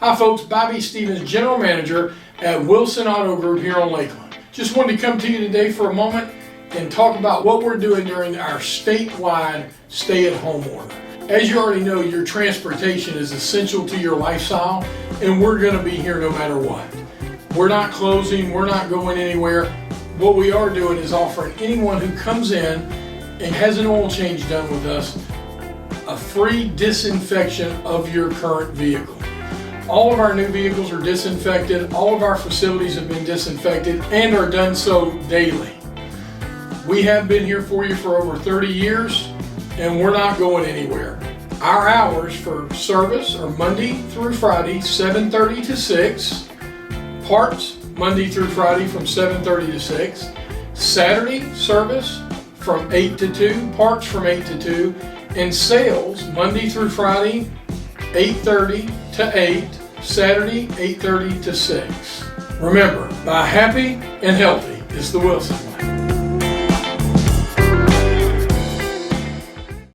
Hi folks, Bobby Stevens, General Manager at Wilson Auto Group here on Lakeland. Just wanted to come to you today for a moment and talk about what we're doing during our statewide stay-at-home order. As you already know, your transportation is essential to your lifestyle, and we're going to be here no matter what. We're not closing, we're not going anywhere. What we are doing is offering anyone who comes in and has an oil change done with us a free disinfection of your current vehicle. All of our new vehicles are disinfected, all of our facilities have been disinfected and are done so daily. We have been here for you for over 30 years and we're not going anywhere. Our hours for service are Monday through Friday, 7:30 to 6. Parts, Monday through Friday from 7:30 to 6. Saturday service from 8 to 2, parts from 8 to 2. And sales, Monday through Friday, 8:30 to 8, Saturday, 8:30 to 6. Remember, buy happy and healthy is the Wilson way.